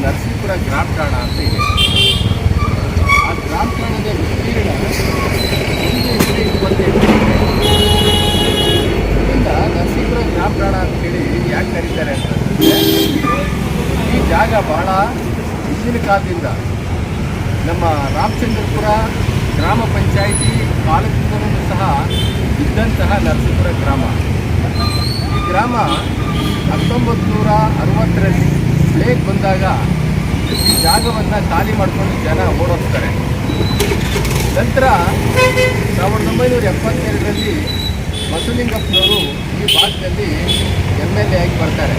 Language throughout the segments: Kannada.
ನರಸೀಪುರ ಗ್ರಾಮ ಠಾಣ ಅಂತ ಇದೆ. ಆ ಗ್ರಾಮ ಠಾಣದ ವಿಸ್ತೀರ್ಣ 1:25 ಇದರಿಂದ ನರಸೀಪುರ ಗ್ರಾಮ ಠಾಣ ಅಂತೇಳಿ ಯಾಕೆ ಕರೀತಾರೆ ಅಂತಂದರೆ, ಈ ಜಾಗ ಬಹಳ ಹಿಂದಿನ ಕಾಲದಿಂದ ನಮ್ಮ ರಾಮಚಂದ್ರಪುರ ಗ್ರಾಮ ಪಂಚಾಯಿತಿ ಕಾಲದಿಂದಲೂ ಸಹ ಇದ್ದಂತಹ ನರಸೀಪುರ ಗ್ರಾಮ. ಈ ಗ್ರಾಮ 1960ರಲ್ಲಿ ಪ್ಲೇಗ್ ಬಂದಾಗ ಈ ಜಾಗವನ್ನು ಖಾಲಿ ಮಾಡಿಕೊಂಡು ಜನ ಓಡೋಗ್ತಾರೆ. ನಂತರ 1972ರಲ್ಲಿ ಬಸವಲಿಂಗಪ್ಪನವರು ಈ ಭಾಗದಲ್ಲಿ MLA ಆಗಿ ಬರ್ತಾರೆ.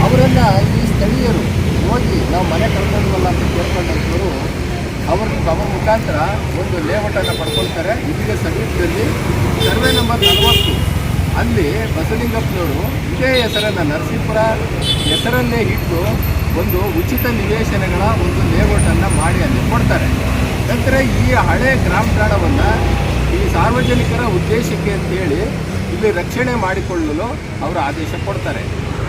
ಅವರನ್ನು ಈ ಸ್ಥಳೀಯರು ಹೋಗಿ ನಾವು ಮನೆ ಕಳ್ಕೊಂಡ್ವಲ್ಲ ಅಂತ ಕೇಳ್ಕೊಂಡಂಥವರು ಅವ್ರ ಮುಖಾಂತರ ಒಂದು ಲೇಔಟನ್ನು ಪಡ್ಕೊಳ್ತಾರೆ. ಇದೀಗ ಸಮೀಪದಲ್ಲಿ ಸರ್ವೆ ನಂಬರ್ 40 ಅಲ್ಲಿ ಬಸವಲಿಂಗಪ್ಪನವರು ಇದೇ ಹೆಸರನ್ನು ನರಸೀಪುರ ಹೆಸರನ್ನೇ ಇಟ್ಟು ಒಂದು ಉಚಿತ ನಿವೇಶನಗಳ ಒಂದು ಲೇಔಟನ್ನು ಮಾಡಿ ಅಲ್ಲಿ ಕೊಡ್ತಾರೆ. ನಂತರ ಈ ಹಳೆ ಗ್ರಾಮ ಠಾಣವನ್ನು ಈ ಸಾರ್ವಜನಿಕರ ಉದ್ದೇಶಕ್ಕೆ ಅಂತೇಳಿ ಇಲ್ಲಿ ರಕ್ಷಣೆ ಮಾಡಿಕೊಳ್ಳಲು ಅವರು ಆದೇಶ ಕೊಡ್ತಾರೆ.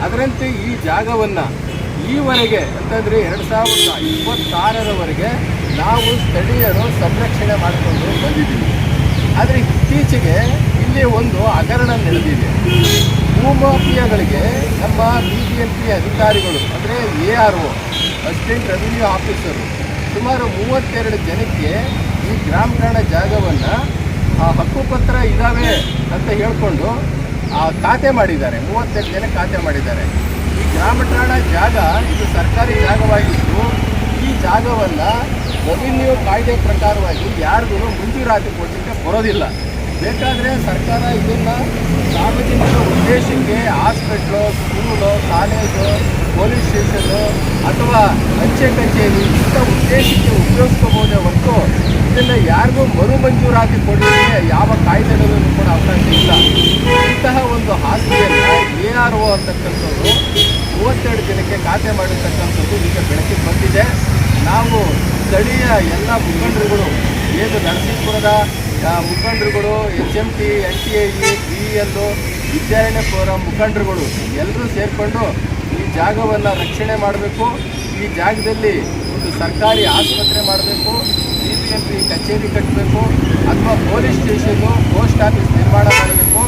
ಅದರಂತೆ ಈ ಜಾಗವನ್ನು ಈವರೆಗೆ ಅಂತಂದರೆ 2026ರವರೆಗೆ ನಾವು ಸ್ಥಳೀಯರು ಸಂರಕ್ಷಣೆ ಮಾಡಿಕೊಂಡು ಬಂದಿದ್ದೀವಿ. ಆದರೆ ಇತ್ತೀಚೆಗೆ ಇಲ್ಲಿ ಒಂದು ಹಗರಣ ನಡೆದಿದೆ. ಭೂಮಾಫಿಯಾಗಳಿಗೆ ನಮ್ಮ BBMP ಅಧಿಕಾರಿಗಳು ಅಂದರೆ ARO ಅಸಿಸ್ಟೆಂಟ್ ರೆವಿನ್ಯೂ ಆಫೀಸರು ಸುಮಾರು 32 ಜನಕ್ಕೆ ಈ ಗ್ರಾಮ ಠಾಣ ಜಾಗವನ್ನು ಹಕ್ಕುಪತ್ರ ಇದ್ದಾವೆ ಅಂತ ಹೇಳಿಕೊಂಡು ಖಾತೆ ಮಾಡಿದ್ದಾರೆ. 32 ಜನ ಖಾತೆ ಮಾಡಿದ್ದಾರೆ. ಈ ಗ್ರಾಮ ಠಾಣ ಜಾಗ ಇದು ಸರ್ಕಾರಿ ಜಾಗವಾಗಿದ್ದು ಈ ಜಾಗವನ್ನು ರೆವಿನ್ಯೂ ಕಾಯ್ದೆ ಪ್ರಕಾರವಾಗಿ ಯಾರಿಗೂ ಮಂಜೂರಾತಿ ಕೊಡಲಿಕ್ಕೆ ಬರೋದಿಲ್ಲ. ಬೇಕಾದರೆ ಸರ್ಕಾರ ಇದನ್ನು ಸಾರ್ವಜನಿಕ ಉದ್ದೇಶಕ್ಕೆ hospital, school, college, police station ಅಥವಾ ಅಂಚೆ ಕಚೇರಿ ಇಂಥ ಉದ್ದೇಶಕ್ಕೆ ಉಪಯೋಗಿಸ್ಕೋಬೋದೇ ಹೊರತು ಇದನ್ನು ಯಾರಿಗೂ ಮರು ಮಂಜೂರಾತಿ ಕೊಡಲಿಕ್ಕೆ ಯಾವ ಕಾಯ್ದೆಗಳಲ್ಲೂ ಕೂಡ ಅವಕಾಶ ಇಲ್ಲ. ಇಂತಹ ಒಂದು ಆಸ್ತಿಯನ್ನು ARO ಅಂತಕ್ಕಂಥದ್ದು 32 ಜನಕ್ಕೆ ಖಾತೆ ಮಾಡಿರ್ತಕ್ಕಂಥದ್ದು ಈಗ ಬೆಳಕಿಗೆ ಬಂದಿದೆ. ನಾವು ಸ್ಥಳೀಯ ಎಲ್ಲ ಮುಖಂಡರುಗಳು, ಏನು ನರಸೀಪುರದ ಮುಖಂಡರುಗಳು, HMT, NTIE, BEL, Vidyaranya forum ಮುಖಂಡರುಗಳು ಎಲ್ಲರೂ ಸೇರಿಕೊಂಡು ಈ ಜಾಗವನ್ನು ರಕ್ಷಣೆ ಮಾಡಬೇಕು. ಈ ಜಾಗದಲ್ಲಿ ಒಂದು ಸರ್ಕಾರಿ ಆಸ್ಪತ್ರೆ ಮಾಡಬೇಕು, BBMP ಕಚೇರಿ ಕಟ್ಟಬೇಕು ಅಥವಾ ಪೊಲೀಸ್ ಸ್ಟೇಷನ್ನು, ಪೋಸ್ಟ್ ಆಫೀಸ್ ನಿರ್ಮಾಣ ಮಾಡಬೇಕು.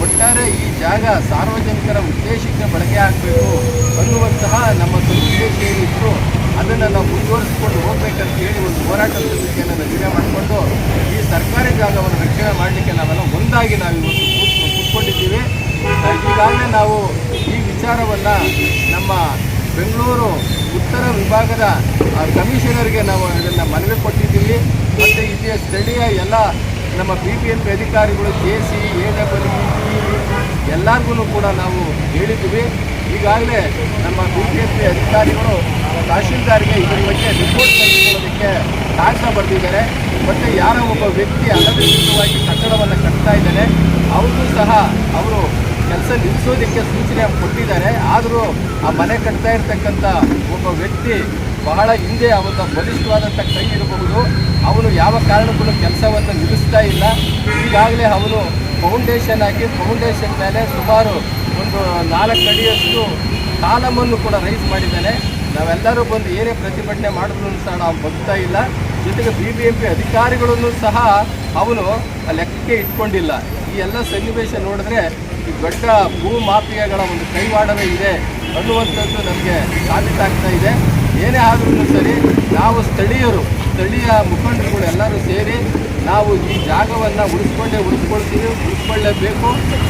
ಒಟ್ಟಾರೆ ಈ ಜಾಗ ಸಾರ್ವಜನಿಕರ ಉದ್ದೇಶಕ್ಕೆ ಬಳಕೆ ಆಗಬೇಕು ಅನ್ನುವಂತಹ ನಮ್ಮ ಉದ್ದೇಶ ಏನಿದ್ರು ಅದನ್ನು ನಾವು ಮುಂದುವರಿಸಿಕೊಂಡು ಹೋಗ್ಬೇಕಂತ ಹೇಳಿ ಒಂದು ಹೋರಾಟ ಸಮಿತಿಯನ್ನು ರಚನೆ ಮಾಡಿಕೊಂಡು ಈ ಸರ್ಕಾರಿ ಜಾಗವನ್ನು ರಕ್ಷಣೆ ಮಾಡಲಿಕ್ಕೆ ನಾವೆಲ್ಲ ಒಂದಾಗಿ ಇವತ್ತು ಕೂತ್ಕೊಂಡಿದ್ದೀವಿ. ಈಗಾಗಲೇ ನಾವು ಈ ವಿಚಾರವನ್ನು ನಮ್ಮ ಬೆಂಗಳೂರು ಉತ್ತರ ವಿಭಾಗದ ಕಮಿಷನರ್ಗೆ ನಾವು ಇದನ್ನು ಮನವಿ ಕೊಟ್ಟಿದ್ದೀವಿ. ಮತ್ತು ಇಲ್ಲಿಯ ಸ್ಥಳೀಯ ಎಲ್ಲ ನಮ್ಮ BBMP ಅಧಿಕಾರಿಗಳು, JC, AWE ಎಲ್ಲರಿಗೂ ಕೂಡ ನಾವು ಹೇಳಿದ್ದೀವಿ. ಈಗಾಗಲೇ ನಮ್ಮ BBMP ಅಧಿಕಾರಿಗಳು ತಹಶೀಲ್ದಾರ್ಗೆ ಇದರ ಬಗ್ಗೆ ರಿಪೋರ್ಟ್ ತೆಗೆದುಕೊಳ್ಳೋದಕ್ಕೆ ಕಾಗದ ಬರೆದಿದ್ದಾರೆ. ಮತ್ತು ಯಾರೋ ಒಬ್ಬ ವ್ಯಕ್ತಿ ಅನಧಿಕೃತವಾಗಿ ಕಟ್ಟಡವನ್ನು ಕಟ್ತಾ ಇದ್ದಾನೆ, ಅವ್ರಿಗೂ ಸಹ ಅವರು ಕೆಲಸ ನಿಲ್ಲಿಸೋದಕ್ಕೆ ಸೂಚನೆ ಕೊಟ್ಟಿದ್ದಾರೆ. ಆದರೂ ಆ ಮನೆ ಕಟ್ತಾ ಇರ್ತಕ್ಕಂಥ ಒಬ್ಬ ವ್ಯಕ್ತಿ ಬಹಳ ಹಿಂದೆ ಅವನ ಬಲಿಷ್ಠವಾದಂಥ ಕೈ ಇರಬಹುದು, ಅವನು ಯಾವ ಕಾರಣಕ್ಕೂ ಕೆಲಸವನ್ನು ನಿಲ್ಲಿಸ್ತಾ ಇಲ್ಲ. ಈಗಾಗಲೇ ಅವನು ಫೌಂಡೇಶನ್ ಹಾಕಿ ಫೌಂಡೇಶನ್ ಮೇಲೆ ಸುಮಾರು ಒಂದು 4 ಅಡಿಯಷ್ಟು ಕಾಲಮನ್ನು ಕೂಡ ರೈಸ್ ಮಾಡಿದ್ದಾನೆ. ನಾವೆಲ್ಲರೂ ಬಂದು ಏನೇ ಪ್ರತಿಭಟನೆ ಮಾಡಿದ್ರು ಸಹ ನಾವು ಬರ್ತಾ ಇಲ್ಲ. ಜೊತೆಗೆ BBMP ಅಧಿಕಾರಿಗಳನ್ನು ಸಹ ಅವನು ಲೆಕ್ಕಕ್ಕೆ ಇಟ್ಕೊಂಡಿಲ್ಲ. ಈ ಎಲ್ಲ ಸನ್ನಿವೇಶ ನೋಡಿದ್ರೆ ಈ ದೊಡ್ಡ ಭೂ ಮಾಫಿಯಾಗಳ ಒಂದು ಕೈವಾಡವೇ ಇದೆ ಅನ್ನುವಂಥದ್ದು ನಮಗೆ ಸಾಬೀತಾಗ್ತಾ ಇದೆ. ಏನೇ ಆದ್ರೂ ಸರಿ ನಾವು ಸ್ಥಳೀಯ ಮುಖಂಡರುಗಳು ಎಲ್ಲರೂ ಸೇರಿ ನಾವು ಈ ಜಾಗವನ್ನು ಉಳಿಸ್ಕೊಳ್ಳೇಬೇಕು.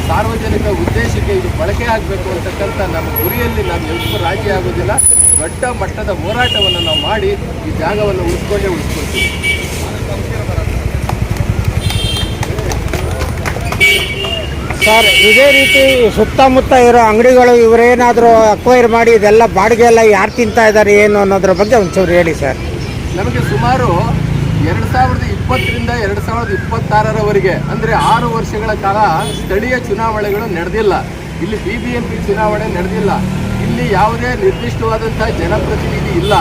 ಸಾರ್ವಜನಿಕ ಉದ್ದೇಶಕ್ಕೆ ಇದು ಬಳಕೆ ಆಗಬೇಕು ಅಂತಕ್ಕಂಥ ನಮ್ಮ ಗುರಿಯಲ್ಲಿ ನಾವು ಎಲ್ಲರೂ ರಾಜಿ ಆಗೋದಿಲ್ಲ. ದೊಡ್ಡ ಮಟ್ಟದ ಹೋರಾಟವನ್ನು ನಾವು ಮಾಡಿ ಈ ಜಾಗವನ್ನು ಉಳಿಸ್ಕೊಳ್ತೀವಿ. ಸರ್, ಇದೇ ರೀತಿ ಸುತ್ತಮುತ್ತ ಇರೋ ಅಂಗಡಿಗಳು ಇವರೇನಾದರೂ ಅಕ್ವೈರ್ ಮಾಡಿ ಇದೆಲ್ಲ ಬಾಡಿಗೆ ಎಲ್ಲ ಯಾರು ತಿಂತಾ ಇದ್ದಾರೆ ಏನು ಅನ್ನೋದ್ರ ಬಗ್ಗೆ ಒಂಚೂರು ಹೇಳಿ ಸರ್. ನಮಗೆ ಸುಮಾರು 2020ರಿಂದ 2026ರವರೆಗೆ ಅಂದರೆ 6 ವರ್ಷಗಳ ಕಾಲ ಸ್ಥಳೀಯ ಚುನಾವಣೆಗಳು ನಡೆದಿಲ್ಲ. ಇಲ್ಲಿ BBMP ಚುನಾವಣೆ ನಡೆದಿಲ್ಲ. ಇಲ್ಲಿ ಯಾವುದೇ ನಿರ್ದಿಷ್ಟವಾದಂಥ ಜನಪ್ರತಿನಿಧಿ ಇಲ್ಲ.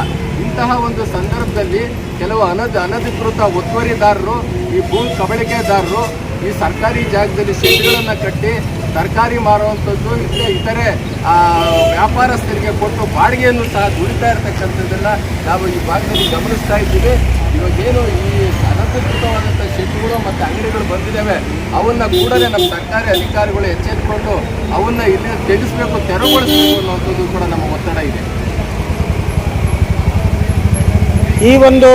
ಇಂತಹ ಒಂದು ಸಂದರ್ಭದಲ್ಲಿ ಕೆಲವು ಅನಧಿಕೃತ ಒತ್ತುವರಿದಾರರು, ಈ ಭೂ ಕಬಳಿಕೆದಾರರು ಈ ಸರ್ಕಾರಿ ಜಾಗದಲ್ಲಿ ಶೆಡ್ಗಳನ್ನು ಕಟ್ಟಿ ತರಕಾರಿ ಮಾರುವಂಥದ್ದು ಇತರೆ ವ್ಯಾಪಾರಸ್ಥರಿಗೆ ಕೊಟ್ಟು ಬಾಡಿಗೆಯನ್ನು ಸಹ ದುಡಿತಾ ಇರತಕ್ಕಂಥದ್ದೆಲ್ಲ ನಾವು ಈ ಭಾಗದಲ್ಲಿ ಗಮನಿಸ್ತಾ ಇದ್ದೀವಿ. ಇವಾಗೇನು ಈ ಅನಧಿಕೃತವಾದಂಥ ಶೆಡ್ಗಳು ಮತ್ತು ಅಂಗಡಿಗಳು ಬಂದಿದ್ದಾವೆ, ಅವನ್ನ ಕೂಡಲೇ ನಮ್ಮ ಸರ್ಕಾರಿ ಅಧಿಕಾರಿಗಳು ಎಚ್ಚೆತ್ತುಕೊಂಡು ಅವನ್ನ ಇಲ್ಲಿ ತೆಗೆಸಬೇಕು, ತೆರವುಗೊಳಿಸಬೇಕು ಅನ್ನುವಂಥದ್ದು ಕೂಡ ನಮ್ಮ ಒತ್ತಡ ಇದೆ. ಈ ಒಂದು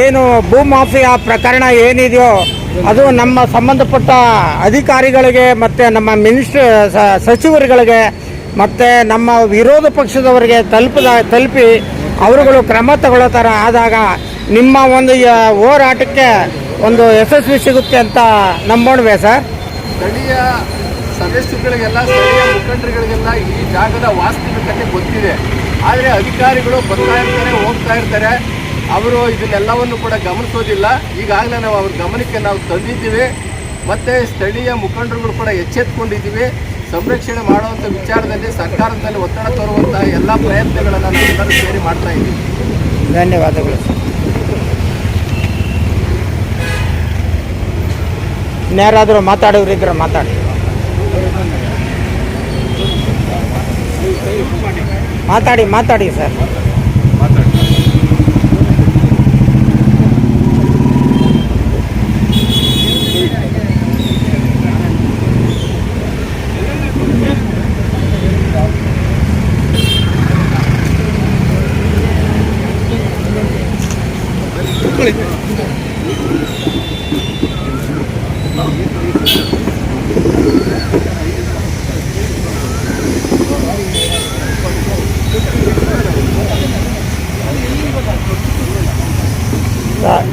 ಏನು ಭೂಮಾಫಿಯಾ ಪ್ರಕರಣ ಏನಿದೆಯೋ ಅದು ನಮ್ಮ ಸಂಬಂಧಪಟ್ಟ ಅಧಿಕಾರಿಗಳಿಗೆ ಮತ್ತು ನಮ್ಮ ಸಚಿವರುಗಳಿಗೆ ಮತ್ತು ನಮ್ಮ ವಿರೋಧ ಪಕ್ಷದವರಿಗೆ ತಲುಪಿ ಅವರುಗಳು ಕ್ರಮ ತಗೊಳ್ಳೋ ಥರ ಆದಾಗ ನಿಮ್ಮ ಒಂದು ಹೋರಾಟಕ್ಕೆ ಒಂದು ಯಶಸ್ವಿ ಸಿಗುತ್ತೆ ಅಂತ ನಂಬೋಣವೇ ಸರ್? ಸ್ಥಳೀಯ ಸದಸ್ಯರುಗಳಿಗೆಲ್ಲ, ಸ್ಥಳೀಯ ಮುಖಂಡರುಗಳಿಗೆಲ್ಲ ಈ ಜಾಗದ ವಾಸ್ತವಿಕತೆ ಗೊತ್ತಿದೆ. ಆದರೆ ಅಧಿಕಾರಿಗಳು ಬರ್ತಾ ಇರ್ತಾರೆ, ಹೋಗ್ತಾ ಇರ್ತಾರೆ, ಅವರು ಇದನ್ನೆಲ್ಲವನ್ನು ಕೂಡ ಗಮನಿಸೋದಿಲ್ಲ. ಈಗಾಗಲೇ ನಾವು ಅವ್ರ ಗಮನಕ್ಕೆ ನಾವು ತಂದಿದ್ದೀವಿ. ಮತ್ತು ಸ್ಥಳೀಯ ಮುಖಂಡರುಗಳು ಕೂಡ ಎಚ್ಚೆತ್ತುಕೊಂಡಿದ್ದೀವಿ. ಸಂರಕ್ಷಣೆ ಮಾಡುವಂಥ ವಿಚಾರದಲ್ಲಿ ಸರ್ಕಾರದ ಮೇಲೆ ಒತ್ತಡ ತರುವಂತಹ ಎಲ್ಲ ಪ್ರಯತ್ನಗಳನ್ನು ನಾವೆಲ್ಲರೂ ಸೇರಿ ಮಾಡ್ತಾ ಇದ್ದೀವಿ. ಧನ್ಯವಾದಗಳು. ಇನ್ಯಾರಾದರೂ ಮಾತಾಡೋರಿದ್ರೆ ಮಾತಾಡಿ ಸರ್.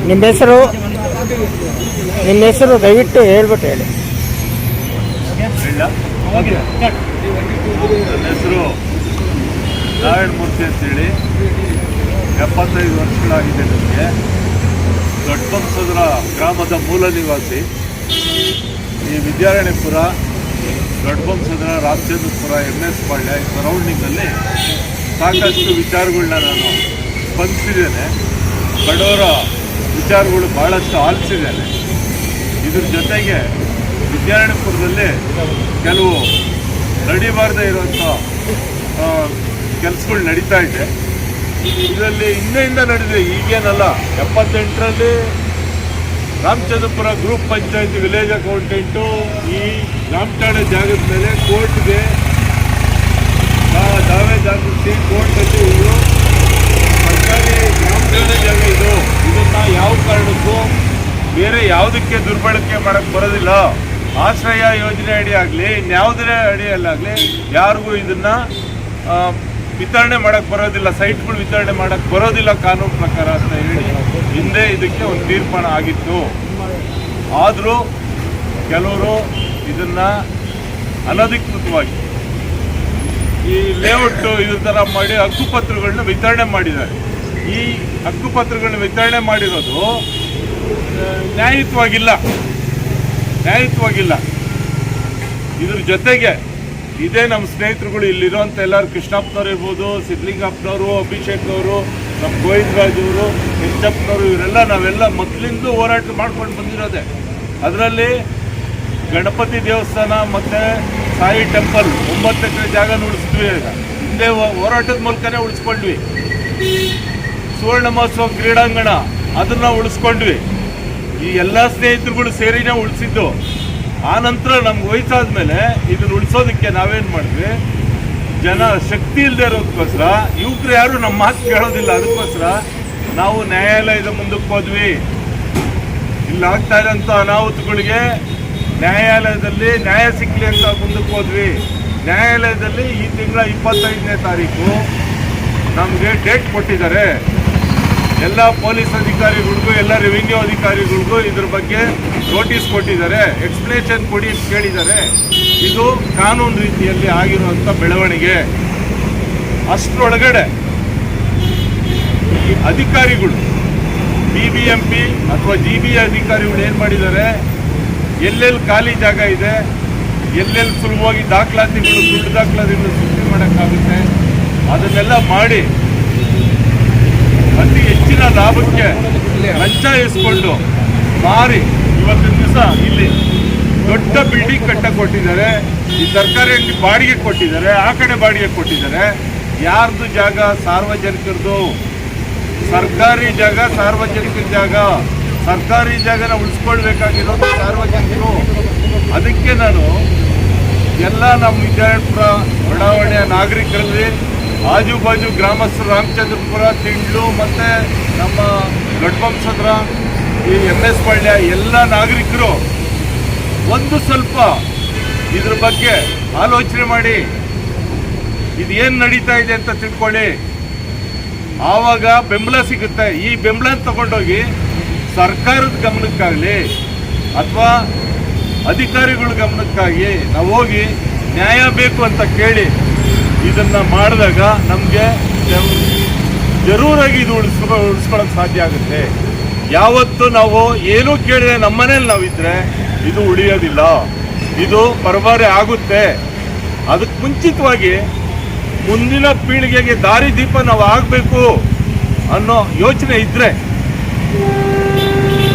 ನಿಮ್ಮ ಹೆಸರು ದಯವಿಟ್ಟು ಹೇಳ್ಬಿಟ್ಟು ಹೇಳಿ. ನನ್ನ ಹೆಸರು ನಾರಾಯಣಮೂರ್ತಿ ಅಂತೇಳಿ, 75 ವರ್ಷಗಳಾಗಿದೆ ನನಗೆ. ದೊಡ್ಡಬಂಸದ್ರ ಗ್ರಾಮದ ಮೂಲ ನಿವಾಸಿ. ಈ ವಿದ್ಯಾರಣ್ಯಪುರ, ದೊಡ್ಡಬಂಸದ್ರ, ರಾಮಚಂದ್ರಪುರ, MS ಪಾಳ್ಯ ಈ ಸರೌಂಡಿಂಗಲ್ಲಿ ಸಾಕಷ್ಟು ವಿಚಾರಗಳನ್ನ ನಾನು ಸ್ಪಂದಿಸಿದ್ದೇನೆ. ಬಡವರ ವಿಚಾರಗಳು ಭಾಳಷ್ಟು ಆಲಿಸಿದ್ದೇನೆ. ಇದ್ರ ಜೊತೆಗೆ ವಿದ್ಯಾರಣ್ಯಪುರದಲ್ಲಿ ಕೆಲವು ನಡೀಬಾರ್ದೇ ಇರುವಂಥ ಕೆಲಸಗಳು ನಡೀತಾ ಇದೆ. ಇದರಲ್ಲಿ ಹಿಂದೆಯಿಂದ ನಡೆದಿದೆ, ಈಗೇನಲ್ಲ. 78ರಲ್ಲಿ Ramachandrapura group panchayat village accountant ಈ ರಾಮಠಾಣೆ ಜಾಗದ ಮೇಲೆ ಕೋರ್ಟ್ಗೆ ದಾವೆ ದಾಖಲಿಸಿ ಕೋರ್ಟಲ್ಲಿ ಇವರು ಸರ್ಕಾರಿ ರಾಮಠಾಣೆ ಜಾಗ ಇದನ್ನು ಯಾವ ಕಾರಣಕ್ಕೂ ಬೇರೆ ಯಾವುದಕ್ಕೆ ದುರ್ಬಳಕೆ ಮಾಡೋಕ್ಕೆ ಬರೋದಿಲ್ಲ. ಆಶ್ರಯ ಯೋಜನೆ ಅಡಿ ಆಗಲಿ, ಇನ್ಯಾವುದೇ ಅಡಿಯಲ್ಲಾಗಲಿ ಯಾರಿಗೂ ಇದನ್ನು ವಿತರಣೆ ಮಾಡೋಕ್ಕೆ ಬರೋದಿಲ್ಲ, ಸೈಟ್ಗಳು ವಿತರಣೆ ಮಾಡೋಕ್ಕೆ ಬರೋದಿಲ್ಲ ಕಾನೂನು ಪ್ರಕಾರ ಅಂತ ಹೇಳಿ ಹಿಂದೆ ಇದಕ್ಕೆ ಒಂದು ತೀರ್ಮಾನ ಆಗಿತ್ತು. ಆದರೂ ಕೆಲವರು ಇದನ್ನು ಅನಧಿಕೃತವಾಗಿ ಈ ಲೇಔಟು ಇದ್ರ ಥರ ಮಾಡಿ ಹಕ್ಕುಪತ್ರಗಳನ್ನ ವಿತರಣೆ ಮಾಡಿದ್ದಾರೆ. ಈ ಹಕ್ಕುಪತ್ರಗಳನ್ನ ವಿತರಣೆ ಮಾಡಿರೋದು ನ್ಯಾಯಯುತವಾಗಿಲ್ಲ. ಇದ್ರ ಜೊತೆಗೆ ಇದೇ ನಮ್ಮ ಸ್ನೇಹಿತರುಗಳು ಇಲ್ಲಿರುವಂಥ ಎಲ್ಲರೂ, ಕೃಷ್ಣಪ್ಪನವ್ರು ಇರ್ಬೋದು, ಸಿದ್ಲಿಂಗಪ್ಪನವರು, ಅಭಿಷೇಕ್ ಅವರು, ನಮ್ಮ ಗೋವಿಂದರಾಜ್ ಅವರು, ಹೆಚ್ಚಪ್ಪನವರು, ಇವರೆಲ್ಲ ನಾವೆಲ್ಲ ಮೊದಲಿಂದ ಹೋರಾಟ ಮಾಡ್ಕೊಂಡು ಬಂದಿರೋದೆ. ಅದರಲ್ಲಿ ಗಣಪತಿ ದೇವಸ್ಥಾನ ಮತ್ತು ಸಾಯಿ ಟೆಂಪಲ್ 9 ಎಕರೆ ಜಾಗ ಉಳಿಸಿದ್ವಿ. ಹಿಂದೆ ಹೋರಾಟದ ಮೂಲಕನೇ ಉಳಿಸ್ಕೊಂಡ್ವಿ. ಸುವರ್ಣ ಮಹೋತ್ಸವ ಕ್ರೀಡಾಂಗಣ ಅದನ್ನು ಉಳಿಸ್ಕೊಂಡ್ವಿ. ಈ ಎಲ್ಲ ಸ್ನೇಹಿತರುಗಳು ಸೇರಿನೇ ಉಳಿಸಿದ್ದು. ಆ ನಂತರ ನಮ್ಗೆ ವಯಸ್ಸಾದ ಮೇಲೆ ಇದನ್ನು ಉಳಿಸೋದಕ್ಕೆ ನಾವೇನು ಮಾಡಿದ್ವಿ, ಜನ ಶಕ್ತಿ ಇಲ್ಲದೆ ಇರೋದಕ್ಕೋಸ್ಕರ, ಯುವಕರು ಯಾರು ನಮ್ಮ ಮಾತು ಕೇಳೋದಿಲ್ಲ, ಅದಕ್ಕೋಸ್ಕರ ನಾವು ನ್ಯಾಯಾಲಯದ ಮುಂದಕ್ಕೆ ಹೋದ್ವಿ. ಇಲ್ಲಾಗ್ತಾ ಇರೋಂಥ ಅನಾಹುತಗಳಿಗೆ ನ್ಯಾಯಾಲಯದಲ್ಲಿ ನ್ಯಾಯ ಸಿಕ್ಕಲಿ ಅಂತ ಮುಂದಕ್ಕೆ ಹೋದ್ವಿ. ನ್ಯಾಯಾಲಯದಲ್ಲಿ ಈ ತಿಂಗಳ 25ನೇ ತಾರೀಕು ನಮಗೆ ಡೇಟ್ ಕೊಟ್ಟಿದ್ದಾರೆ. ಎಲ್ಲ ಪೊಲೀಸ್ ಅಧಿಕಾರಿಗಳಿಗೂ, ಎಲ್ಲ ರೆವಿನ್ಯೂ ಅಧಿಕಾರಿಗಳಿಗೂ ಇದ್ರ ಬಗ್ಗೆ ನೋಟಿಸ್ ಕೊಟ್ಟಿದ್ದಾರೆ, ಎಕ್ಸ್ಪ್ಲೇಷನ್ ಕೊಡಿ ಅಂತ ಕೇಳಿದ್ದಾರೆ. ಇದು ಕಾನೂನು ರೀತಿಯಲ್ಲಿ ಆಗಿರುವಂಥ ಬೆಳವಣಿಗೆ. ಅಷ್ಟರೊಳಗಡೆ ಈ ಅಧಿಕಾರಿಗಳು, BBMP ಅಥವಾ GB ಅಧಿಕಾರಿಗಳು ಏನು ಮಾಡಿದ್ದಾರೆ, ಎಲ್ಲೆಲ್ಲಿ ಖಾಲಿ ಜಾಗ ಇದೆ, ಎಲ್ಲೆಲ್ಲಿ ಸುಲಭವಾಗಿ ದಾಖಲಾತಿಗಳು, ಸುಳ್ಳು ದಾಖಲಾತಿಗಳು ಸೃಷ್ಟಿ ಮಾಡೋಕ್ಕಾಗುತ್ತೆ, ಅದನ್ನೆಲ್ಲ ಮಾಡಿ ಅತಿ ಹೆಚ್ಚಿನ ಲಾಭಕ್ಕೆ ಲಂಚ ಇಸ್ಕೊಂಡು ಮಾರಿ ಇವತ್ತಿನ ದಿವಸ ಇಲ್ಲಿ ದೊಡ್ಡ ಬಿಲ್ಡಿಂಗ್ ಕಟ್ಟಕ್ಕೆ ಕೊಟ್ಟಿದ್ದಾರೆ, ಈ ಸರ್ಕಾರಿ ಅಂಗಡಿ ಬಾಡಿಗೆ ಕೊಟ್ಟಿದ್ದಾರೆ, ಆ ಕಡೆ ಬಾಡಿಗೆ ಕೊಟ್ಟಿದ್ದಾರೆ. ಯಾರ್ದು ಜಾಗ? ಸಾರ್ವಜನಿಕರದು. ಸರ್ಕಾರಿ ಜಾಗ ಸಾರ್ವಜನಿಕರ ಜಾಗ. ಸರ್ಕಾರಿ ಜಾಗನ ಉಳಿಸ್ಕೊಳ್ಬೇಕಾಗಿರೋದು ಸಾರ್ವಜನಿಕರು. ಅದಕ್ಕೆ ನಾನು ಎಲ್ಲ ನಮ್ಮ ವಿಜಯಪುರ ಬಡಾವಣೆಯ ನಾಗರಿಕರಲ್ಲಿ, ಆಜು ಬಾಜು ಗ್ರಾಮಸ್ಥರು, ರಾಮಚಂದ್ರಪುರ, ತಿಂಡ್ಲು ಮತ್ತು ನಮ್ಮ ದೊಡ್ಡಬಂಸದ್ರ, ಈ MS ಪಾಳ್ಯ ಎಲ್ಲ ನಾಗರಿಕರು ಒಂದು ಸ್ವಲ್ಪ ಇದ್ರ ಬಗ್ಗೆ ಆಲೋಚನೆ ಮಾಡಿ ಇದು ಏನು ನಡೀತಾ ಇದೆ ಅಂತ ತಿಳ್ಕೊಳ್ಳಿ. ಆವಾಗ ಬೆಂಬಲ ಸಿಗುತ್ತೆ. ಈ ಬೆಂಬಲ ತಗೊಂಡೋಗಿ ಸರ್ಕಾರದ ಗಮನಕ್ಕಾಗಲಿ ಅಥವಾ ಅಧಿಕಾರಿಗಳ ಗಮನಕ್ಕಾಗಿ ನಾವು ಹೋಗಿ ನ್ಯಾಯ ಬೇಕು ಅಂತ ಕೇಳಿ ಇದನ್ನು ಮಾಡಿದಾಗ ನಮಗೆ ಜರೂರಾಗಿ ಇದು ಉಳಿಸ್ಕೊಳ್ಳೋಕೆ ಸಾಧ್ಯ ಆಗುತ್ತೆ. ಯಾವತ್ತು ನಾವು ಏನೂ ಕೇಳಿದ್ರೆ ನಮ್ಮ ಮನೇಲಿ ನಾವಿದ್ರೆ ಇದು ಉಳಿಯೋದಿಲ್ಲ, ಇದು ಬರಬಾರಿ ಆಗುತ್ತೆ. ಅದಕ್ಕೆ ಮುಂಚಿತವಾಗಿ ಮುಂದಿನ ಪೀಳಿಗೆಗೆ ದಾರಿ ದೀಪ ನಾವು ಆಗಬೇಕು ಅನ್ನೋ ಯೋಚನೆ ಇದ್ದರೆ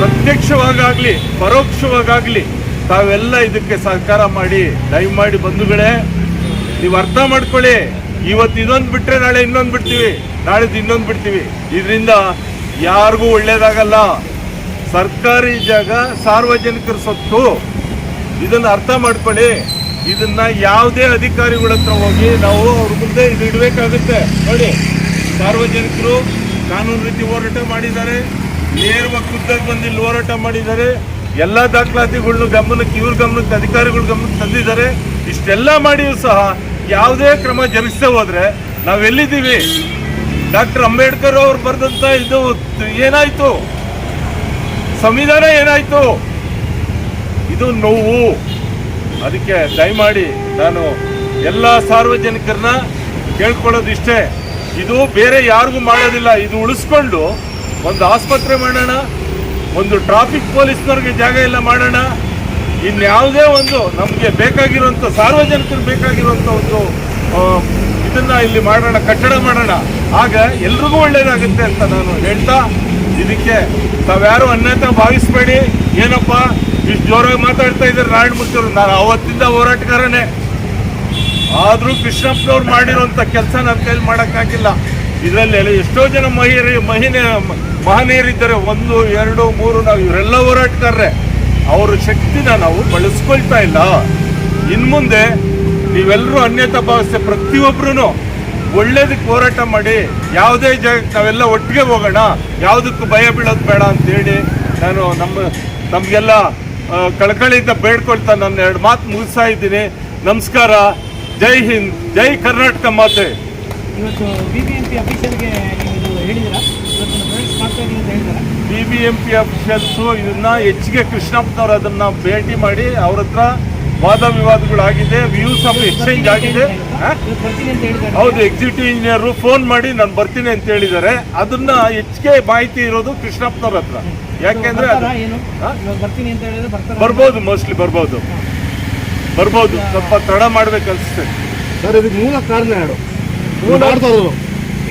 ಪ್ರತ್ಯಕ್ಷವಾಗಲಿ ಪರೋಕ್ಷವಾಗಲಿ ತಾವೆಲ್ಲ ಇದಕ್ಕೆ ಸಹಕಾರ ಮಾಡಿ. ದಯಮಾಡಿ ಬಂಧುಗಳೇ, ನೀವು ಅರ್ಥ ಮಾಡ್ಕೊಳ್ಳಿ. ಇವತ್ತು ಇದೊಂದು ಬಿಟ್ಟರೆ ನಾಳೆ ಇನ್ನೊಂದು ಬಿಡ್ತೀವಿ, ನಾಳೆದು ಇನ್ನೊಂದು ಬಿಡ್ತೀವಿ. ಇದರಿಂದ ಯಾರಿಗೂ ಒಳ್ಳೇದಾಗಲ್ಲ. ಸರ್ಕಾರಿ ಜಾಗ ಸಾರ್ವಜನಿಕರ ಸೊತ್ತು, ಇದನ್ನು ಅರ್ಥ ಮಾಡ್ಕೊಳ್ಳಿ. ಇದನ್ನ ಯಾವುದೇ ಅಧಿಕಾರಿಗಳ ಹತ್ರ ಹೋಗಿ ನಾವು ಅವ್ರ ಮುಂದೆ ಇದು ಇಡಬೇಕಾಗುತ್ತೆ. ನೋಡಿ, ಸಾರ್ವಜನಿಕರು ಕಾನೂನು ರೀತಿ ಹೋರಾಟ ಮಾಡಿದ್ದಾರೆ, ನೇರವಾಗಿ ಖುದ್ದಾಗಿ ಬಂದು ಇಲ್ಲಿ ಹೋರಾಟ ಮಾಡಿದ್ದಾರೆ. ಎಲ್ಲ ದಾಖಲಾತಿಗಳನ್ನ ಗಮನಕ್ಕೆ, ಇವ್ರ ಗಮನಕ್ಕೆ, ಅಧಿಕಾರಿಗಳ ಗಮನಕ್ಕೆ ತಂದಿದ್ದಾರೆ. ಇಷ್ಟೆಲ್ಲ ಮಾಡಿಯೂ ಸಹ ಯಾವುದೇ ಕ್ರಮ ಜರುಗಿಸದೆ ಹೋದ್ರೆ ನಾವೆಲ್ಲಿದ್ದೀವಿ? ಡಾಕ್ಟರ್ ಅಂಬೇಡ್ಕರ್ ಅವ್ರು ಬರೆದಂತ ಇದು ಏನಾಯ್ತು? ಸಂವಿಧಾನ ಏನಾಯ್ತು? ಇದು ನೋವು. ಅದಕ್ಕೆ ದಯಮಾಡಿ ನಾನು ಎಲ್ಲ ಸಾರ್ವಜನಿಕರನ್ನ ಕೇಳ್ಕೊಳ್ಳೋದು ಇಷ್ಟೇ, ಇದು ಬೇರೆ ಯಾರಿಗೂ ಮಾಡೋದಿಲ್ಲ. ಇದು ಉಳಿಸ್ಕೊಂಡು ಒಂದು ಆಸ್ಪತ್ರೆ ಮಾಡೋಣ, ಒಂದು ಟ್ರಾಫಿಕ್ ಪೊಲೀಸ್ನವ್ರಿಗೆ ಜಾಗ ಎಲ್ಲ ಮಾಡೋಣ, ಇನ್ಯಾವುದೇ ಒಂದು ನಮಗೆ ಬೇಕಾಗಿರುವಂಥ ಸಾರ್ವಜನಿಕರು ಬೇಕಾಗಿರುವಂಥ ಒಂದು ಇದನ್ನ ಇಲ್ಲಿ ಮಾಡೋಣ, ಕಟ್ಟಡ ಮಾಡೋಣ. ಆಗ ಎಲ್ರಿಗೂ ಒಳ್ಳೇದಾಗುತ್ತೆ ಅಂತ ನಾನು ಹೇಳ್ತಾ, ಇದಕ್ಕೆ ತಾವ್ಯಾರು ಅನ್ಯತಾ ಭಾವಿಸ್ಬೇಡಿ. ಏನಪ್ಪ ಇಷ್ಟು ಜೋರಾಗಿ ಮಾತಾಡ್ತಾ ಇದ್ದಾರೆ ನಾರಾಯಣಮೂರ್ತಿಯವರು, ನಾನು ಅವತ್ತಿಂದ ಹೋರಾಟಗಾರನೇ. ಆದರೂ ಕೃಷ್ಣಪ್ಪನವ್ರು ಮಾಡಿರೋಂಥ ಕೆಲಸ ನನ್ನ ಕೈಲಿ ಮಾಡೋಕ್ಕಾಗಿಲ್ಲ. ಇದರಲ್ಲಿ ಎಷ್ಟೋ ಜನ ಮಹನೀಯರಿದ್ದಾರೆ, 1, 2, 3 ನಾವು ಇವರೆಲ್ಲ ಹೋರಾಟಗಾರರೇ. ಅವ್ರ ಶಕ್ತಿನ ನಾವು ಬಳಸ್ಕೊಳ್ತಾ ಇಲ್ಲ. ಇನ್ನು ಮುಂದೆ ನೀವೆಲ್ಲರೂ ಅನ್ಯತಾ ಭಾವಿಸ್ತೆ, ಪ್ರತಿಯೊಬ್ಬರೂ ಒಳ್ಳೇದಕ್ಕೆ ಹೋರಾಟ ಮಾಡಿ. ಯಾವುದೇ ಜಾಗಕ್ಕೆ ನಾವೆಲ್ಲ ಒಟ್ಟಿಗೆ ಹೋಗೋಣ, ಯಾವುದಕ್ಕೂ ಭಯ ಬೀಳೋದು ಬೇಡ ಅಂತೇಳಿ ನಾನು ನಮಗೆಲ್ಲ ಕಳಕಳಿಯಿಂದ ಬೇಡ್ಕೊಳ್ತಾ ನನ್ನ 2 ಮಾತು ಮುಗಿಸ್ತಾ ಇದ್ದೀನಿ. ನಮಸ್ಕಾರ. ಜೈ ಹಿಂದ್, ಜೈ ಕರ್ನಾಟಕ ಮಾತೆ. ಇವತ್ತು BBMP ಅಫಿಷಿಯಲ್ಗೆ ನೀವು ಹೇಳಿದ್ದೀರಾ, BBMP ಅಫಿಷಿಯಲ್ಸು ಇದನ್ನ ಹೆಚ್ಚಿಗೆ ಕೃಷ್ಣಪ್ಪನವ್ರು ಅದನ್ನ ಭೇಟಿ ಮಾಡಿ ಅವ್ರ ಹತ್ರ ವಾದ ವಿವಾದಗಳಾಗಿದೆ, ವ್ಯೂಸ್ ಆಫ್ ಎಕ್ಸ್ಚೇಂಜ್ ಆಗಿದೆ. ಹೌದು, ಎಕ್ಸಿಕ್ಯೂಟಿವ್ ಇಂಜಿನಿಯರ್ ಫೋನ್ ಮಾಡಿ ನಾನು ಬರ್ತೀನಿ ಅಂತ ಹೇಳಿದ್ದಾರೆ. ಅದನ್ನ ಹೆಚ್ಚಿಗೆ ಮಾಹಿತಿ ಇರೋದು ಕೃಷ್ಣಪ್ಪನವ್ರ ಹತ್ರ. ಯಾಕೆಂದ್ರೆ ಬರ್ಬೋದು, ಮೋಸ್ಟ್ಲಿ ಬರ್ಬೋದು. ಸ್ವಲ್ಪ ತಡ ಮಾಡ್ಬೇಕು ಅನ್ಸುತ್ತೆ ಸರ್. ಇದಕ್ಕೆ ಮೂಲ ಕಾರಣ ಯಾರು?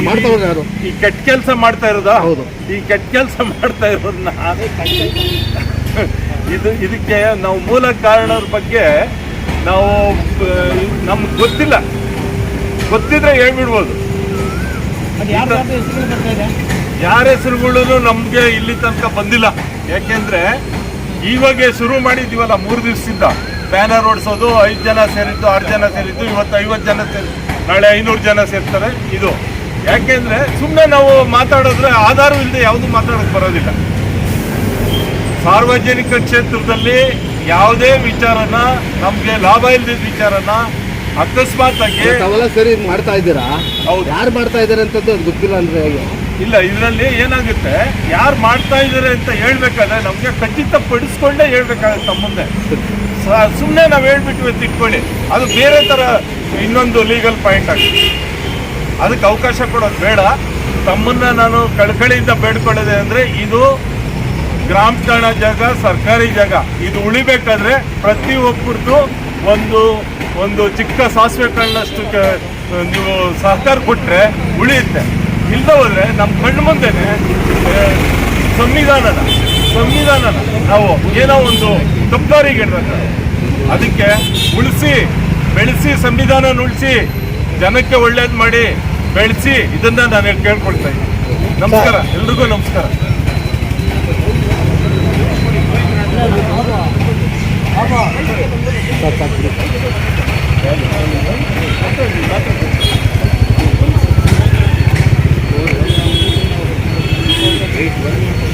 ಮಾಡ್ತಾವ್ರು ಯಾರು? ಈ ಕೆಟ್ಟ ಕೆಲಸ ಮಾಡ್ತಾ ಇರೋದಾ? ಹೌದು. ಈ ಕೆಟ್ಟ ಕೆಲಸ ಮಾಡ್ತಾ ಇರೋದನ್ನ ಇದಕ್ಕೆ ನಾವು ಮೂಲ ಕಾರಣದ ಬಗ್ಗೆ ನಾವು ನಮ್ಗೆ ಗೊತ್ತಿಲ್ಲ. ಗೊತ್ತಿದ್ರೆ ಹೇಳ್ಬಿಡ್ಬೋದು. ಯಾರ ಹೆಸರುಗಳು ನಮ್ಗೆ ಇಲ್ಲಿ ತನಕ ಬಂದಿಲ್ಲ. ಯಾಕೆಂದ್ರೆ ಇವಾಗ ಶುರು ಮಾಡಿದೀವಲ್ಲ 3 ದಿವಸದಿಂದ ಬ್ಯಾನರ್ ಓಡಿಸೋದು. 5 ಜನ ಸೇರಿದ್ದು, 6 ಜನ ಸೇರಿದ್ದು, ಇವತ್ತು 50 ಜನ ಸೇರಿದ್ದು, ನಾಳೆ 500 ಜನ ಸೇರ್ತಾರೆ. ಇದು ಯಾಕೆಂದ್ರೆ ಸುಮ್ಮನೆ ನಾವು ಮಾತಾಡಿದ್ರೆ ಆಧಾರವಿಲ್ಲದೆ ಯಾವುದು ಮಾತಾಡೋಕೆ ಬರೋದಿಲ್ಲ. ಸಾರ್ವಜನಿಕ ಕ್ಷೇತ್ರದಲ್ಲಿ ಯಾವುದೇ ವಿಚಾರನ, ನಮ್ಗೆ ಲಾಭ ಇಲ್ಲದ ವಿಚಾರನ ಅಕಸ್ಮಾತ್ ಆಗಿ ತಾವೆಲ್ಲ ಸರಿ ಮಾಡ್ತಾ ಇದ್ದೀರಾ? ಹೌದು. ಯಾರು ಮಾಡ್ತಾ ಇದ್ದಾರೆ ಅಂತದ್ದು ಅದು ಗೊತ್ತಿಲ್ಲ ಅಂದ್ರೆ ಹೇಗೆ? ಇಲ್ಲ, ಇದರಲ್ಲಿ ಏನಾಗುತ್ತೆ, ಯಾರು ಮಾಡ್ತಾ ಇದ್ದಾರೆ ಅಂತ ಹೇಳ್ಬೇಕಾದ್ರೆ ನಮ್ಗೆ ಖಚಿತ ಪಡಿಸ್ಕೊಂಡೇ ಹೇಳ್ಬೇಕಾಗುತ್ತೆ ನಮ್ಮ ಮುಂದೆ. ಸುಮ್ಮನೆ ನಾವು ಹೇಳ್ಬಿಟ್ಟು ತಿಳ್ಕೊಳ್ಳಿ, ಅದು ಬೇರೆ ತರ ಇನ್ನೊಂದು ಲೀಗಲ್ ಪಾಯಿಂಟ್ ಆಗುತ್ತೆ. ಅದಕ್ಕೆ ಅವಕಾಶ ಕೊಡೋದು ಬೇಡ. ತಮ್ಮನ್ನ ನಾನು ಕಳಕಳಿಯಿಂದ ಬೇಡ್ಕೊಳ್ಳೋದೆ ಅಂದ್ರೆ, ಇದು ಗ್ರಾಮ ಠಾಣಾ ಜಾಗ, ಸರ್ಕಾರಿ ಜಾಗ. ಇದು ಉಳಿಬೇಕಾದ್ರೆ ಪ್ರತಿಯೊಬ್ಬರದ್ದು ಒಂದು ಚಿಕ್ಕ ಸಾಸಿವೆ ಕಾಳಷ್ಟು ನೀವು ಸಹಕಾರ ಕೊಟ್ಟರೆ ಉಳಿಯುತ್ತೆ. ಇಲ್ಲದೆ ಹೋದ್ರೆ ನಮ್ಮ ಕಣ್ಣು ಮುಂದೆನೆ ಸಂವಿಧಾನನ ನಾವು ಏನೋ ಒಂದು ತಪ್ಪುದಾರಿಗೆ ಇಡಬೇಕು. ಅದಕ್ಕೆ ಉಳಿಸಿ ಬೆಳೆಸಿ, ಸಂವಿಧಾನ ಉಳಿಸಿ, ಜನಕ್ಕೆ ಒಳ್ಳೇದು ಮಾಡಿ ಬೆಳೆಸಿ, ಇದನ್ನ ನಾನು ಕೇಳ್ಕೊಳ್ತಾ ಇದ್ದೀನಿ. ನಮಸ್ಕಾರ, ಎಲ್ರಿಗೂ ನಮಸ್ಕಾರ. Great one.